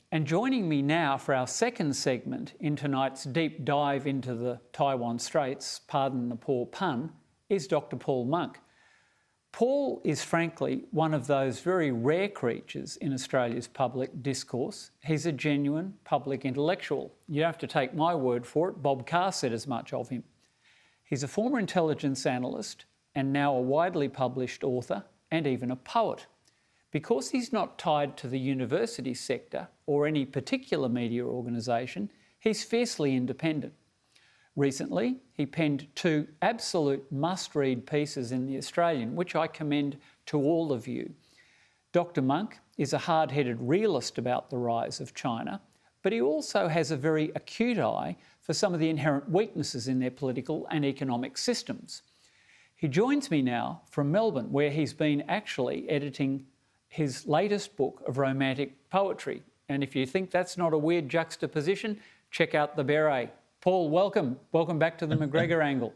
And joining me now for our second segment in tonight's deep dive into the Taiwan Straits, pardon the poor pun, is Dr. Paul Monk. Paul is frankly one of those very rare creatures in Australia's public discourse. He's a genuine public intellectual. You don't have to take my word for it. Bob Carr said as much of him. He's a former intelligence analyst and now a widely published author and even a poet. Because he's not tied to the university sector or any particular media organisation, he's fiercely independent. Recently, he penned two absolute must-read pieces in The Australian, which I commend to all of you. Dr. Monk is a hard-headed realist about the rise of China, but he also has a very acute eye for some of the inherent weaknesses in their political and economic systems. He joins me now from Melbourne, where he's been actually editing his latest book of romantic poetry. And if you think that's not a weird juxtaposition, check out the beret. Paul, welcome. Welcome back to the McGregor angle.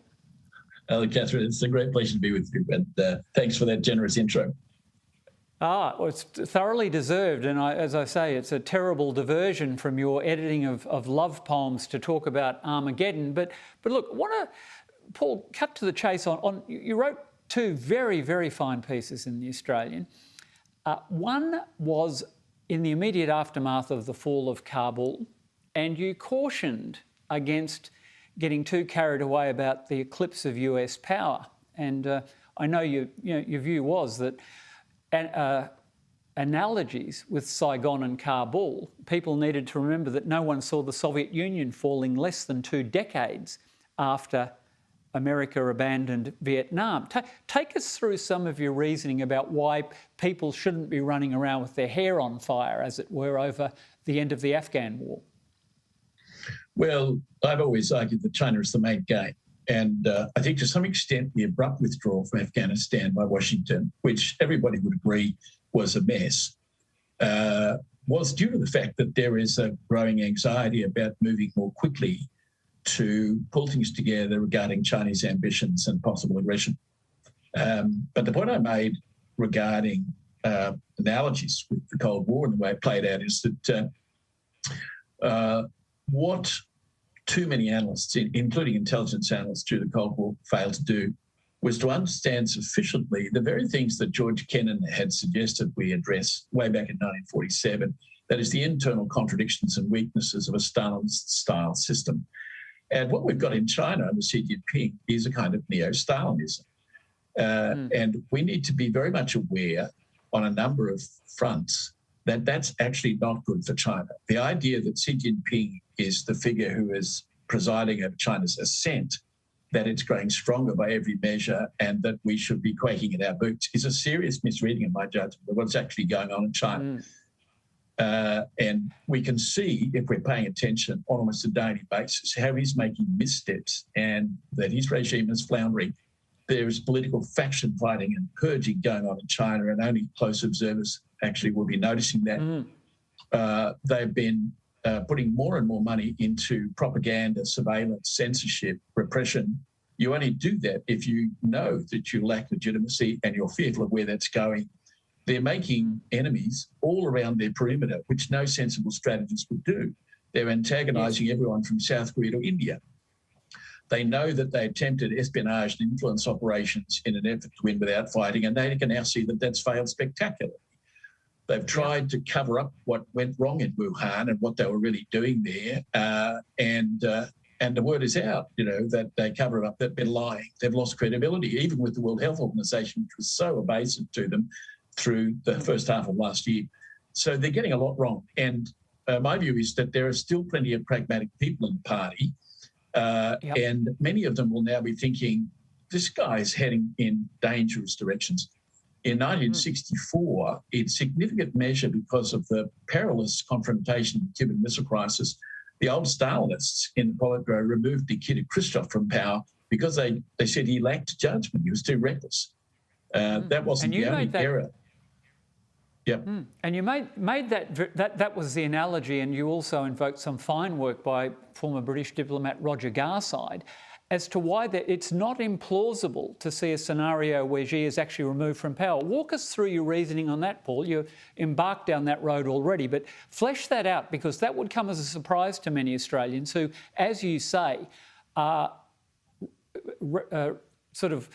Hello, Catherine. It's a great pleasure to be with you. And thanks for that generous intro. Well, it's thoroughly deserved. And as I say, it's a terrible diversion from your editing of love poems to talk about Armageddon. But look, Paul, cut to the chase on you wrote two very, very fine pieces in The Australian. One was in the immediate aftermath of the fall of Kabul, and you cautioned against getting too carried away about the eclipse of US power. And I know your view was that analogies with Saigon and Kabul, people needed to remember that no one saw the Soviet Union falling less than 2 decades after America abandoned Vietnam. Take us through some of your reasoning about why people shouldn't be running around with their hair on fire, as it were, over the end of the Afghan war. Well, I've always argued that China is the main game. And I think to some extent the abrupt withdrawal from Afghanistan by Washington, which everybody would agree was a mess, was due to the fact that there is a growing anxiety about moving more quickly to pull things together regarding Chinese ambitions and possible aggression. But the point I made regarding analogies with the Cold War and the way it played out is that what too many analysts, including intelligence analysts through the Cold War, failed to do was to understand sufficiently the very things that George Kennan had suggested we address way back in 1947, that is the internal contradictions and weaknesses of a Stalinist-style system. And what we've got in China under Xi Jinping is a kind of neo-Stalinism. And we need to be very much aware on a number of fronts that that's actually not good for China. The idea that Xi Jinping is the figure who is presiding over China's ascent, that it's growing stronger by every measure and that we should be quaking in our boots is a serious misreading, in my judgment, of what's actually going on in China. And we can see, if we're paying attention on almost a daily basis, how he's making missteps and that his regime is floundering. There is political faction fighting and purging going on in China, and only close observers actually will be noticing that. They've been putting more and more money into propaganda, surveillance, censorship, repression. You only do that if you know that you lack legitimacy and you're fearful of where that's going. They're making enemies all around their perimeter, which no sensible strategist would do. They're antagonising everyone from South Korea to India. They know that they attempted espionage and influence operations in an effort to win without fighting, and they can now see that that's failed spectacularly. They've tried to cover up what went wrong in Wuhan and what they were really doing there, and the word is out, that they cover up, that they're lying. They've lost credibility, even with the World Health Organization, which was so evasive to them through the first half of last year. So they're getting a lot wrong. And my view is that there are still plenty of pragmatic people in the party, and many of them will now be thinking, this guy's heading in dangerous directions. In 1964, in significant measure because of the perilous confrontation with the Cuban Missile Crisis, the old Stalinists in the Politburo removed Nikita Khrushchev from power because they said he lacked judgment. He was too reckless. That wasn't the only error. Yep. And you made that was the analogy, and you also invoked some fine work by former British diplomat Roger Garside. as to why it's not implausible to see a scenario where Xi is actually removed from power. Walk us through your reasoning on that, Paul. You're embarked down that road already, but flesh that out, because that would come as a surprise to many Australians who, as you say, are sort of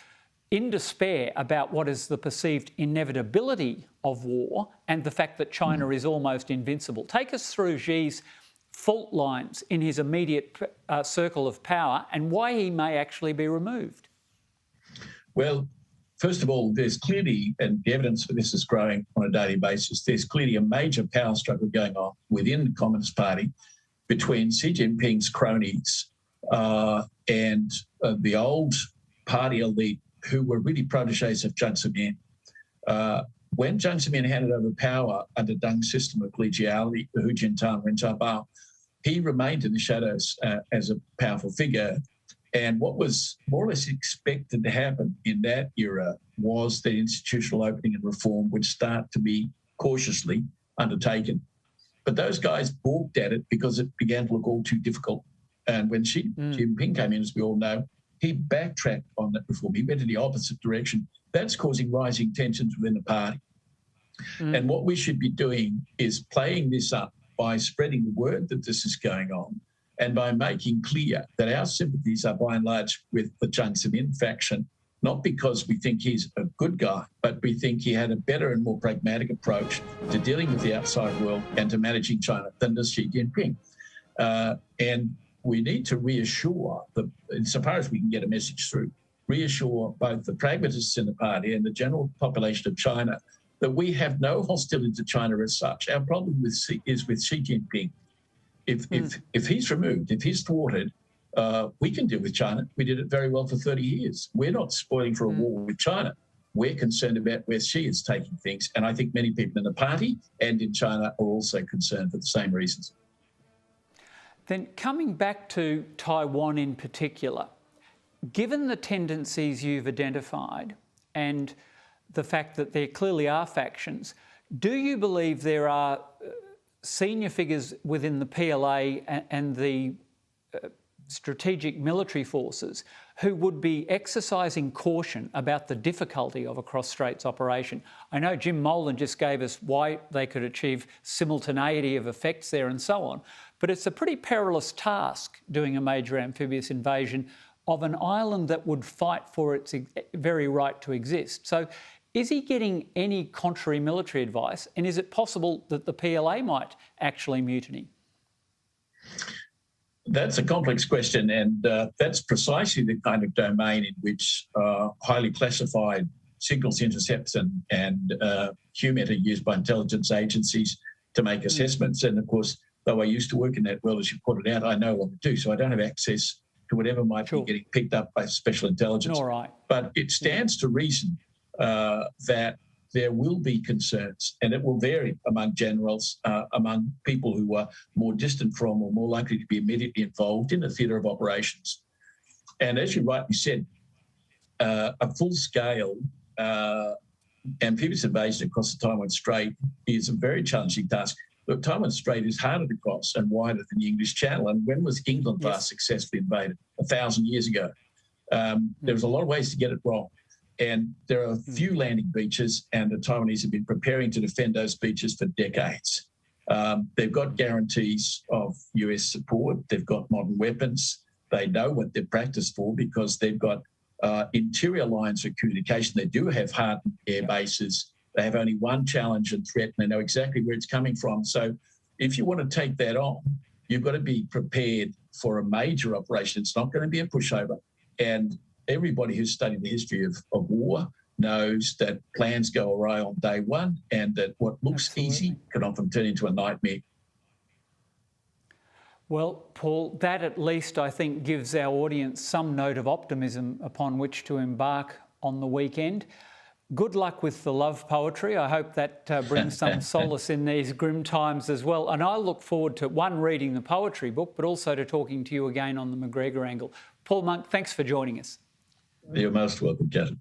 in despair about what is the perceived inevitability of war and the fact that China is almost invincible. Take us through Xi's fault lines in his immediate circle of power and why he may actually be removed. Well, first of all, there's clearly, and the evidence for this is growing on a daily basis, there's clearly a major power struggle going on within the Communist Party between Xi Jinping's cronies and the old party elite who were really proteges of Jiang Zemin. When Jiang Zemin handed over power under Deng's system of collegiality, the Hu Jintang Wen Jiabao, he remained in the shadows as a powerful figure. And what was more or less expected to happen in that era was that institutional opening and reform would start to be cautiously undertaken. But those guys balked at it because it began to look all too difficult. And when Xi Jinping came in, as we all know, he backtracked on that reform. He went in the opposite direction. That's causing rising tensions within the party. And what we should be doing is playing this up by spreading the word that this is going on and by making clear that our sympathies are by and large with the Jiang Zemin faction, not because we think he's a good guy, but we think he had a better and more pragmatic approach to dealing with the outside world and to managing China than does Xi Jinping. And we need to reassure, insofar as we can get a message through, reassure both the pragmatists in the party and the general population of China that we have no hostility to China as such. Our problem is with Xi Jinping. If he's removed, if he's thwarted, we can deal with China. We did it very well for 30 years. We're not spoiling for a war with China. We're concerned about where Xi is taking things. And I think many people in the party and in China are also concerned for the same reasons. Then coming back to Taiwan in particular, given the tendencies you've identified and the fact that there clearly are factions, do you believe there are senior figures within the PLA and the strategic military forces who would be exercising caution about the difficulty of a cross-straits operation? I know Jim Molan just gave us why they could achieve simultaneity of effects there and so on, but it's a pretty perilous task doing a major amphibious invasion of an island that would fight for its very right to exist. So is he getting any contrary military advice, and is it possible that the PLA might actually mutiny? That's a complex question, and that's precisely the kind of domain in which highly classified signals intercepts and HUMET are used by intelligence agencies to make assessments. And of course, though I used to work in that world, as you pointed out, I know what to do, so I don't have access to whatever might be getting picked up by special intelligence. All right. But it stands to reason that there will be concerns, and it will vary among generals, among people who are more distant from or more likely to be immediately involved in the theatre of operations. And as you rightly said, a full-scale amphibious invasion across the Taiwan Strait is a very challenging task. The Taiwan Strait is harder to cross and wider than the English Channel. And when was England last successfully invaded? 1,000 years ago. There was a lot of ways to get it wrong. And there are a few landing beaches, and the Taiwanese have been preparing to defend those beaches for decades. They've got guarantees of US support. They've got modern weapons. They know what they're practiced for because they've got interior lines of communication. They do have hardened air bases. They have only one challenge and threat, and they know exactly where it's coming from. So if you want to take that on, you've got to be prepared for a major operation. It's not going to be a pushover. And everybody who's studied the history of war knows that plans go awry on day one, and that what looks easy can often turn into a nightmare. Well, Paul, that at least I think gives our audience some note of optimism upon which to embark on the weekend. Good luck with the love poetry. I hope that brings some solace in these grim times as well. And I look forward to, one, reading the poetry book, but also to talking to you again on the McGregor angle. Paul Monk, thanks for joining us. You're most welcome, Catherine.